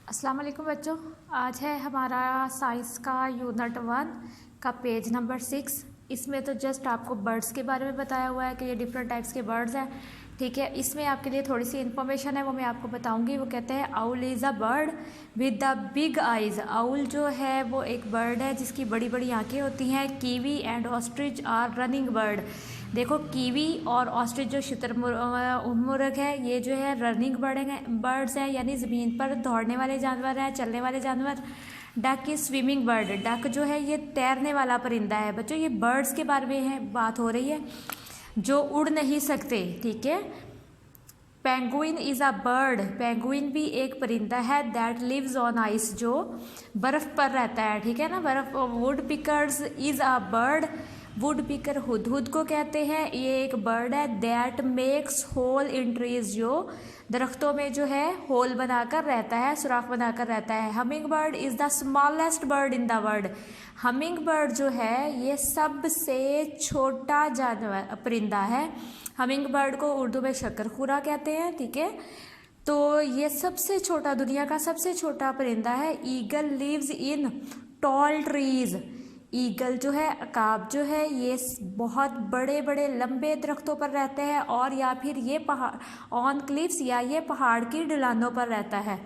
अस्सलाम वालेकुम बच्चों। आज है हमारा साइंस का यूनिट 1 का पेज नंबर 6। इसमें तो जस्ट आपको बर्ड्स के बारे में बताया हुआ है कि ये डिफरेंट टाइप्स के बर्ड्स हैं। ठीक है, इसमें आपके लिए थोड़ी सी इन्फॉर्मेशन है वो मैं आपको बताऊंगी। वो कहते हैं owl is a bird with the big eyes. Owl जो है वो एक बर्ड है जिसकी बड़ी बड़ी आंखें होती हैं। Kiwi and ostrich are running bird. देखो, कीवी और ऑस्ट्रिच जो शुतुरमुर्ग है ये जो है रनिंग बर्ड्स हैं, यानी ज़मीन पर दौड़ने वाले जानवर हैं, चलने वाले जानवर। Duck is swimming bird. Duck जो है ये तैरने वाला परिंदा है। बच्चों, ये बर्ड्स के बारे में है बात हो रही है जो उड़ नहीं सकते। ठीक है। Penguin is a bird. Penguin भी एक परिंदा है दैट लिव्स ऑन आइस, जो बर्फ़ पर रहता है। ठीक है ना, बर्फ़। Woodpeckers is a bird. Woodpecker हुदहुद को कहते हैं। ये एक बर्ड है that makes hole in trees, जो दरख्तों में जो है होल बनाकर रहता है, सुराख बनाकर रहता है। Humming bird is the smallest bird in the world. Humming bird जो है ये सबसे छोटा जानवर परिंदा है। हमिंग बर्ड को उर्दू में शक्करखुरा कहते हैं। ठीक है, तो ये सबसे छोटा, दुनिया का सबसे छोटा परिंदा है। Eagle lives in tall trees. Eagle जो है, अकाब जो है, ये बहुत बड़े बड़े लंबे दरख्तों पर रहते हैं, और या फिर ये पहाड़ ऑन क्लिफ्स, या ये पहाड़ की ढलानों पर रहता है।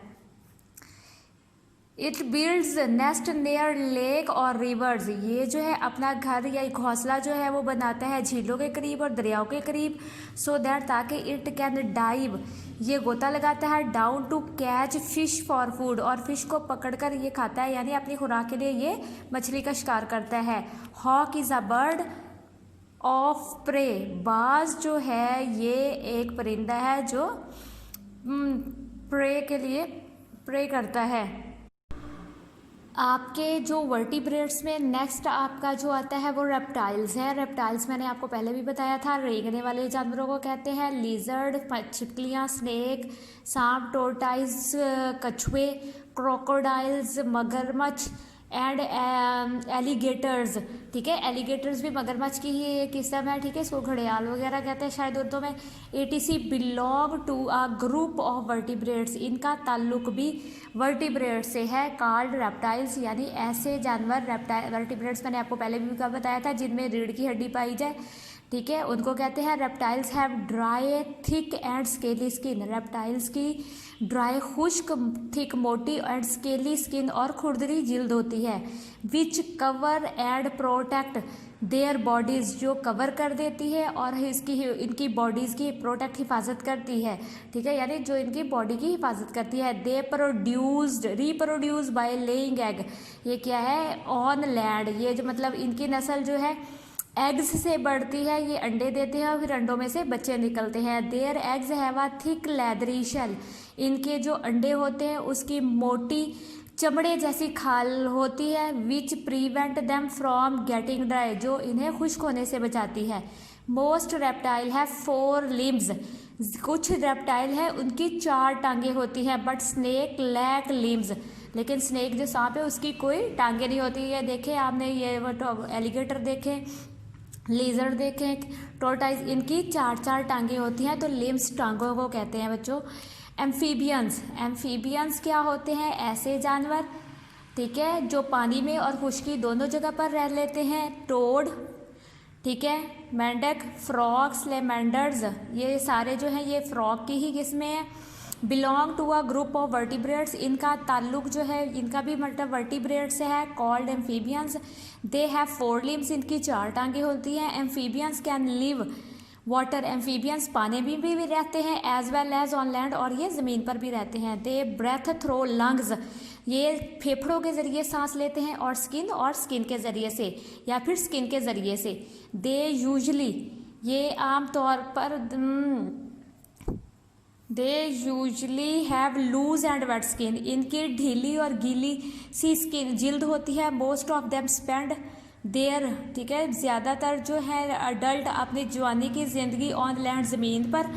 It builds nest near lake और रिवर्स। ये जो है अपना घर या घोंसला जो है वो बनाता है झीलों के करीब और दरियाओं के करीब, सो दैट ताकि इट कैन डाइव, ये गोता लगाता है, down to catch fish for food, और फिश को पकड़कर ये खाता है, यानी अपनी खुराक के लिए ये मछली का शिकार करता है। Hawk is a bird of prey. बाज जो है ये एक परिंदा है जो प्रे के लिए प्रे करता है। आपके जो वर्टिब्रेट्स में नेक्स्ट आपका जो आता है वो रेप्टाइल्स है। रेप्टाइल्स मैंने आपको पहले भी बताया था, रेंगने वाले जानवरों को कहते हैं। लिजर्ड, छिपकलियाँ, स्नेक, सांप, टोर्टाइज, कछुए, क्रोकोडाइल्स, मगरमच्छ एंड एलिगेटर्स। ठीक है, एलिगेटर्स भी मगरमच्छ की ही एक किस्म है। ठीक है, इसको घड़ियाल वगैरह कहते हैं शायद उर्दू में। ATC belong to a group of vertebrates. इनका ताल्लुक भी वर्टिब्रेट से है, कॉल्ड रेप्टाइल्स, यानी ऐसे जानवर। वर्टिब्रेट्स मैंने आपको पहले भी बताया था जिनमें रीढ़ की हड्डी पाई जाए। ठीक है, उनको कहते हैं reptiles have dry thick and scaly skin. Reptiles की ड्राई खुश्क, थिक मोटी एंड स्केली स्किन और खुरदरी जिल्द होती है। Which cover and protect their bodies, जो कवर कर देती है और इनकी बॉडीज़ की प्रोटेक्ट, हिफाजत करती है। ठीक है, यानी जो इनकी बॉडी की हिफाजत करती है। They reproduce by laying egg. ये क्या है, ऑन लैंड। ये जो मतलब इनकी नस्ल जो है एग्स से बढ़ती है, ये अंडे देते हैं और फिर अंडों में से बच्चे निकलते हैं। Their eggs have a thick leathery shell. इनके जो अंडे होते हैं उसकी मोटी चमड़े जैसी खाल होती है। Which prevent them from getting dry, जो इन्हें खुश्क होने से बचाती है। मोस्ट रेप्टाइल है 4 लिम्स। कुछ रेप्टाइल है उनकी 4 टांगे होती हैं। But snake lack limbs. लेकिन स्नेक जो सांप है उसकी कोई टांगे नहीं होती है। देखे आपने, ये एलिगेटर देखे, लेज़र देखें, टोर्टाइज, इनकी 4 टांगे होती हैं, तो लिम्स टांगों को कहते हैं बच्चों। एम्फीबियंस क्या होते हैं, ऐसे जानवर। ठीक है, जो पानी में और खुश्की दोनों जगह पर रह लेते हैं। टोड, ठीक है, मेंढक, फ्रॉग, स्लेमेंडर्स, ये सारे जो हैं ये फ्रॉग की ही किस्में हैं। Belong to a group of vertebrates. इनका ताल्लुक जो है, इनका भी मतलब वर्टिब्रेट से है, called amphibians. They have 4 limbs. इनकी 4 टांगे होती हैं। Amphibians can live water. Amphibians पानी में भी रहते हैं, as well as on land, और ये ज़मीन पर भी रहते हैं। They breathe through lungs. ये फेफड़ों के ज़रिए सांस लेते हैं, और स्किन के ज़रिए से, या फिर स्किन के ज़रिए से। दे यूजली, ये आम तौर पर they usually have loose and wet skin. इनकी ढीली और गीली सी स्किन, जिल्द होती है। Most of them spend their, ठीक है, ज़्यादातर जो है अडल्ट अपनी जवानी की ज़िंदगी ऑन लैंड, ज़मीन पर,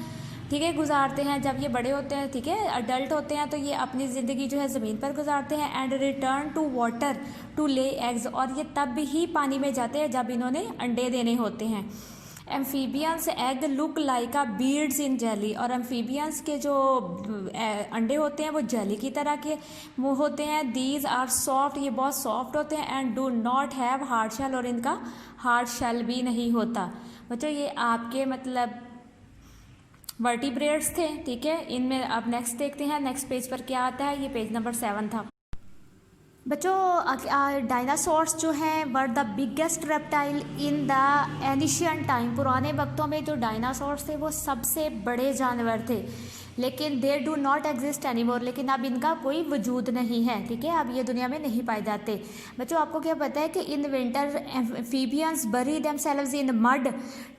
ठीक है, गुजारते हैं। जब ये बड़े होते हैं, ठीक है, अडल्ट होते हैं, तो ये अपनी ज़िंदगी जो है ज़मीन पर गुजारते हैं। And return to water to lay eggs, और ये तब ही पानी में जाते हैं जब इन्होंने अंडे देने होते हैं। एम्फीबियंस एग लुक लाइक अ बीड्स इन जेली, और एम्फीबियंस के जो अंडे होते हैं वो जेली की तरह के वो होते हैं। दीज आर सॉफ्ट, ये बहुत सॉफ्ट होते हैं। And do not have hard shell, और इनका हार्ड शेल भी नहीं होता। बच्चों ये आपके मतलब वर्टिब्रेट्स थे, ठीक है। इनमें अब नेक्स्ट देखते हैं, नेक्स्ट पेज पर क्या आता है। ये पेज नंबर 7 था बच्चों। डायनासोर्स जो हैं were the biggest reptile in the ancient time, पुराने वक्तों में जो डायनासोर्स थे वो सबसे बड़े जानवर थे, लेकिन they do not exist anymore, लेकिन अब इनका कोई वजूद नहीं है, ठीक है। अब ये दुनिया में नहीं पाए जाते। बच्चों आपको क्या पता है कि इन विंटर एम्फीबियंस बरी देमसेल्व्स इन मड,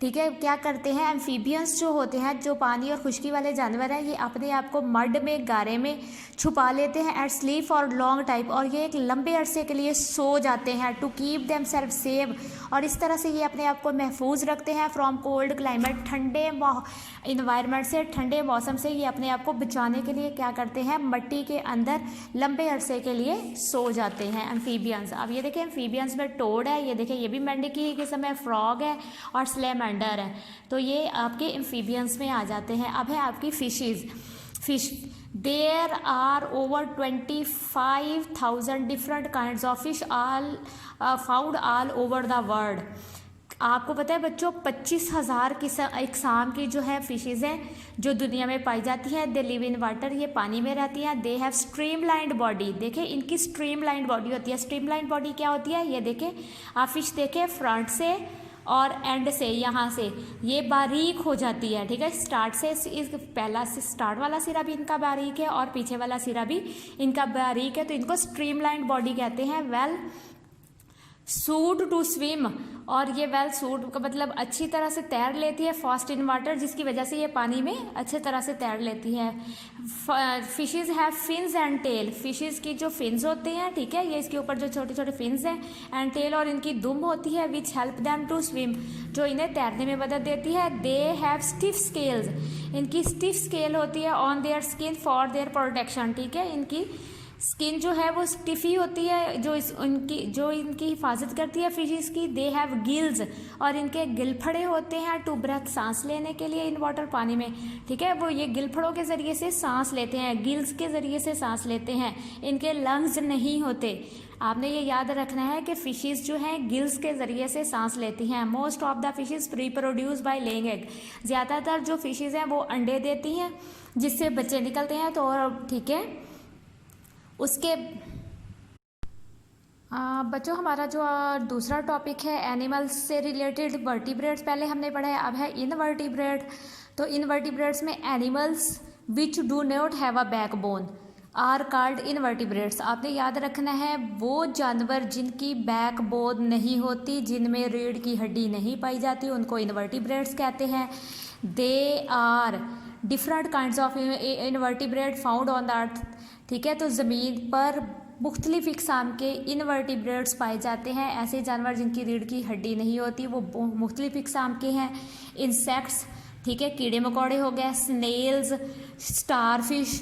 ठीक है। क्या करते हैं एम्फीबियंस जो होते हैं, जो पानी और खुश्की वाले जानवर हैं, ये अपने आप को मड में, गारे में छुपा लेते हैं and sleep for long time, और ये एक लंबे अरसे के लिए सो जाते हैं टू कीप देमसेल्व सेव, और इस तरह से ये अपने आप को महफूज रखते हैं फ्रॉम कोल्ड क्लाइमेट, ठंडे इन्वायरमेंट से, ठंडे मौसम से ये अपने आप को बचाने के लिए क्या करते हैं, मिट्टी के अंदर लंबे अरसे के लिए सो जाते हैं एम्फीबियंस। अब ये देखें एम्फीबियंस में टोड है, ये देखें ये भी मेंढक की किस्म है, फ्रॉग है और स्लेमेंडर है, तो ये आपके एम्फीबियंस में आ जाते हैं। अब है आपकी fish. There are over 25,000 different kinds of fish all found all over the world. आपको पता है बच्चों 25,000 इकसाम की जो है फिशेज़ हैं जो दुनिया में पाई जाती हैं। दे लिव इन वाटर, ये पानी में रहती हैं। दे हैव स्ट्रीमलाइंड बॉडी, देखें इनकी स्ट्रीमलाइंड बॉडी होती है। स्ट्रीमलाइंड बॉडी क्या होती है, ये देखें आप फिश देखें फ्रंट से और एंड से, यहाँ से ये बारीक हो जाती है, ठीक है। स्टार्ट से इस पहला से स्टार्ट वाला सिरा भी इनका बारीक है और पीछे वाला सिरा भी इनका बारीक है, तो इनको स्ट्रीमलाइंड बॉडी कहते हैं। वेल सूट टू स्विम, और ये वेल सूट का मतलब अच्छी तरह से तैर लेती है फास्ट इन वाटर, जिसकी वजह से ये पानी में अच्छे तरह से तैर लेती है। Fishes have fins and tail, fishes की जो फिन्स होते हैं, ठीक है, ये इसके ऊपर जो छोटे छोटे फिन्स हैं, एंड टेल और इनकी दुम होती है, which help them to swim, जो इन्हें तैरने में मदद देती है। दे हैव स्टिफ स्केल्स, इनकी स्टिफ स्केल होती है on their skin for their protection, ठीक है। इनकी स्किन जो है वो स्टिफी होती है, जो इनकी हिफाजत करती है फिशेस की। दे हैव गिल्स, और इनके गिलफड़े होते हैं टू ब्रेथ, सांस लेने के लिए इन वाटर, पानी में, ठीक है। वो ये गिलफड़ों के ज़रिए से सांस लेते हैं, गिल्स के ज़रिए से सांस लेते हैं, इनके लंग्स नहीं होते। आपने ये याद रखना है कि फिशेस जो हैं गिल्स के ज़रिए से सांस लेती हैं। Most of the fishes reproduce by laying egg, ज़्यादातर जो फिशेस हैं वो अंडे देती हैं जिससे बच्चे निकलते हैं, तो ठीक है। उसके बच्चों हमारा जो दूसरा टॉपिक है एनिमल्स से रिलेटेड, वर्टिब्रेट्स पहले हमने पढ़ा है, अब है इनवर्टिब्रेट। तो इनवर्टिब्रेट्स में animals which do not have a backbone are called invertebrates. आपने याद रखना है वो जानवर जिनकी बैकबोन नहीं होती, जिनमें रीढ़ की हड्डी नहीं पाई जाती, उनको इनवर्टिब्रेट्स कहते हैं। They are different kinds of invertebrate found on the earth, ठीक है। तो ज़मीन पर मुख्तलिफ इक़साम के इनवर्टिब्रेट्स पाए जाते हैं, ऐसे जानवर जिनकी रीढ़ की हड्डी नहीं होती, वो मुख्तलिफ इक़साम के हैं। इंसेक्ट्स, ठीक है, कीड़े मकोड़े हो गए, स्नेल्स, स्टारफिश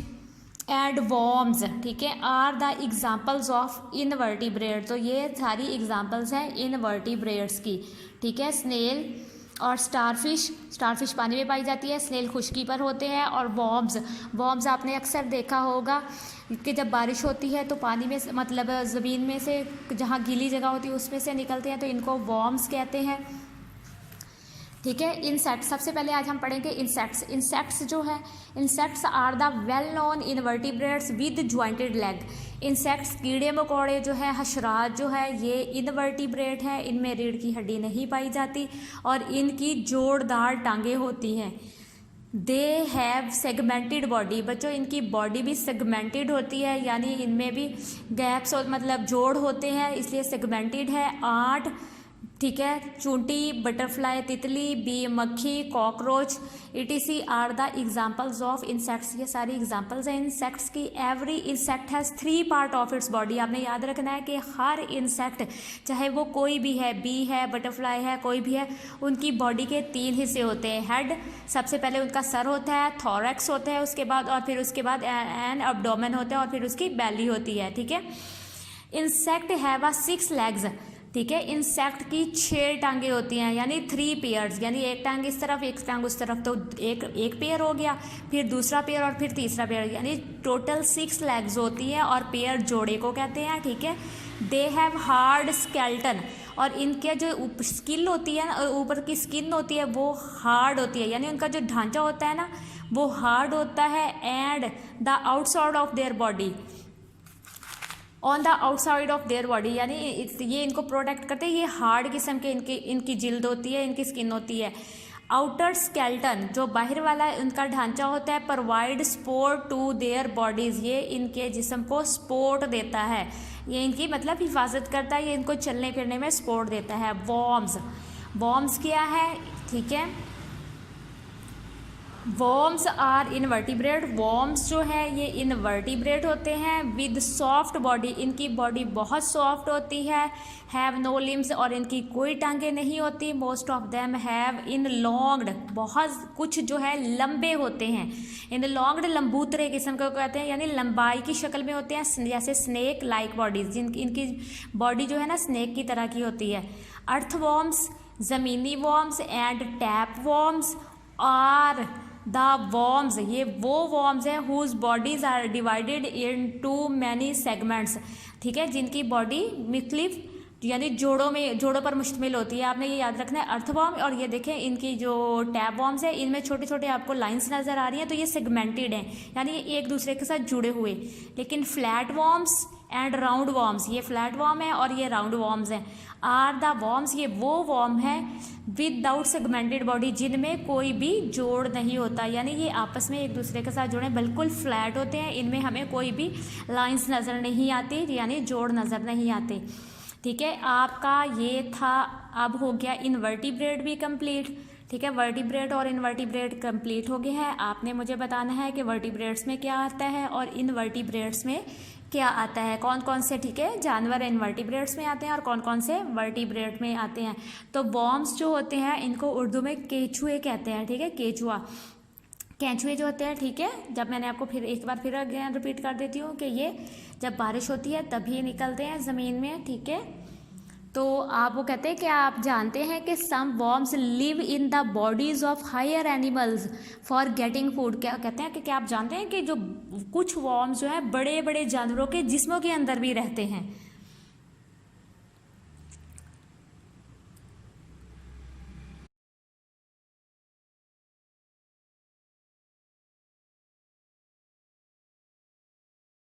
एंड वॉर्म्स, ठीक है, are the examples of invertebrate. तो ये सारी एग्जाम्पल्स हैं इनवर्टिब्रेट्स की, ठीक है। स्नेल और स्टारफिश पानी में पाई जाती है, स्नेल खुश्की पर होते हैं, और वॉर्म्स आपने अक्सर देखा होगा कि जब बारिश होती है तो पानी में मतलब ज़मीन में से जहाँ गीली जगह होती है उसमें से निकलते हैं, तो इनको वॉर्म्स कहते हैं, ठीक है। इंसेक्ट्स, सबसे पहले आज हम पढ़ेंगे इंसेक्ट्स जो है, insects are the well known invertebrates with jointed leg. Insects कीड़े मकोड़े जो है, हशरात जो है, ये इनवर्टिब्रेट है, इनमें रीढ़ की हड्डी नहीं पाई जाती और इनकी जोड़दार टांगें होती हैं। दे हैव सेगमेंटेड बॉडी, बच्चों इनकी बॉडी भी सेगमेंटेड होती है, यानी इनमें भी गैप्स और मतलब जोड़ होते हैं, इसलिए सेगमेंटेड है। 8, ठीक है, चूंटी, बटरफ्लाई, तितली, बी मक्खी, cockroach, ETC are the examples of insects. ये सारी एग्जाम्पल्स हैं इंसेक्ट्स की। Every insect has 3 part of its body. आपने याद रखना है कि हर इंसेक्ट, चाहे वो कोई भी है, बी है, बटरफ्लाई है, कोई भी है, उनकी बॉडी के 3 हिस्से होते हैं। हेड, सबसे पहले उनका सर होता है, थोरैक्स होता है उसके बाद, और फिर उसके बाद एन एब्डोमेन होता है, और फिर उसकी बेली होती है, ठीक है। इंसेक्ट हैव 6 लेग्स, ठीक है। इंसेक्ट की 6 टांगे होती हैं, यानी 3 पेयर्स, यानी एक टांग इस तरफ एक टांग उस तरफ, तो एक पेयर हो गया, फिर दूसरा पेयर और फिर तीसरा पेयर, यानी टोटल 6 लेग्स होती है और पेयर जोड़े को कहते हैं। ठीक है। दे हैव हार्ड स्केल्टन, और इनके जो स्किन होती है ना, ऊपर की स्किन होती है वो हार्ड होती है, यानी उनका जो ढांचा होता है ना वो हार्ड होता है। And the outside of their body, on the outside of their body, यानी ये इनको प्रोटेक्ट करते हैं। ये हार्ड किस्म के इनकी जिल्द होती है, इनकी स्किन होती है। आउटर स्केल्टन, जो बाहर वाला उनका ढांचा होता है, provide support to their bodies, ये इनके जिस्म को सपोर्ट देता है, ये इनकी मतलब हिफाजत करता है, ये इनको चलने फिरने में सपोर्ट देता है। वॉर्म्स, वॉर्म्स क्या है? ठीक है, वॉर्म्स आर इनवर्टिब्रेट, वॉर्म्स जो है ये इनवर्टिब्रेट होते हैं। विद सॉफ्ट बॉडी, इनकी बॉडी बहुत सॉफ्ट होती है। हैव नो लिम्स, और इनकी कोई टांगे नहीं होती। Most of them have in longed, बहुत कुछ जो है लंबे होते हैं। इन लॉन्ग्ड, लंबूतरे किस्म को कहते हैं, यानी लंबाई की शक्ल में होते हैं, जैसे स्नेक लाइक बॉडीज, इनकी बॉडी जो है ना स्नेक की तरह की होती है। अर्थ वॉर्म्स, ज़मीनी worms and tapeworms are the worms, ये वो वॉर्म्स हैं whose bodies are divided into many segments. ठीक है, जिनकी बॉडी मुख्तलिफ यानी जोड़ों पर मुश्तमिल होती है। आपने ये याद रखना है। अर्थवॉर्म, और ये देखें इनकी जो टैप वॉर्म्स है इनमें छोटे छोटे आपको लाइंस नज़र आ रही हैं, तो ये सेगमेंटेड हैं, यानी ये एक दूसरे के साथ जुड़े हुए। लेकिन flat worms and round worms, ये फ्लैट वॉर्म है और ये राउंड वॉर्म्स हैं। आर द वॉर्म्स, ये वो वॉर्म है विदाउट सेगमेंटेड बॉडी, जिनमें कोई भी जोड़ नहीं होता, यानी ये आपस में एक दूसरे के साथ जुड़े बिल्कुल फ्लैट होते हैं, इनमें हमें कोई भी लाइंस नज़र नहीं आती, यानी जोड़ नज़र नहीं आते। ठीक है, आपका ये था। अब हो गया इनवर्टिब्रेट भी कंप्लीट। ठीक है, वर्टिब्रेट और इनवर्टिब्रेट कंप्लीट हो गए हैं। आपने मुझे बताना है कि वर्टिब्रेट्स में क्या आता है और इनवर्टिब्रेट्स में क्या आता है, कौन कौन से ठीक है जानवर इनवर्टिब्रेट्स में आते हैं और कौन कौन से वर्टिब्रेट में आते हैं। तो वॉर्म्स जो होते हैं इनको उर्दू में केचुए कहते हैं। ठीक है, केचुआ, केंचुए जो होते हैं। ठीक है, जब मैंने आपको फिर एक बार फिर अगेन रिपीट कर देती हूँ कि ये जब बारिश होती है तभी निकलते हैं ज़मीन में। ठीक है, तो आप वो कहते हैं कि आप जानते हैं कि some worms live in the bodies of higher animals for getting food. क्या कहते हैं कि क्या आप जानते हैं कि जो कुछ वॉर्म्स जो है बड़े बड़े जानवरों के जिस्मों के अंदर भी रहते हैं।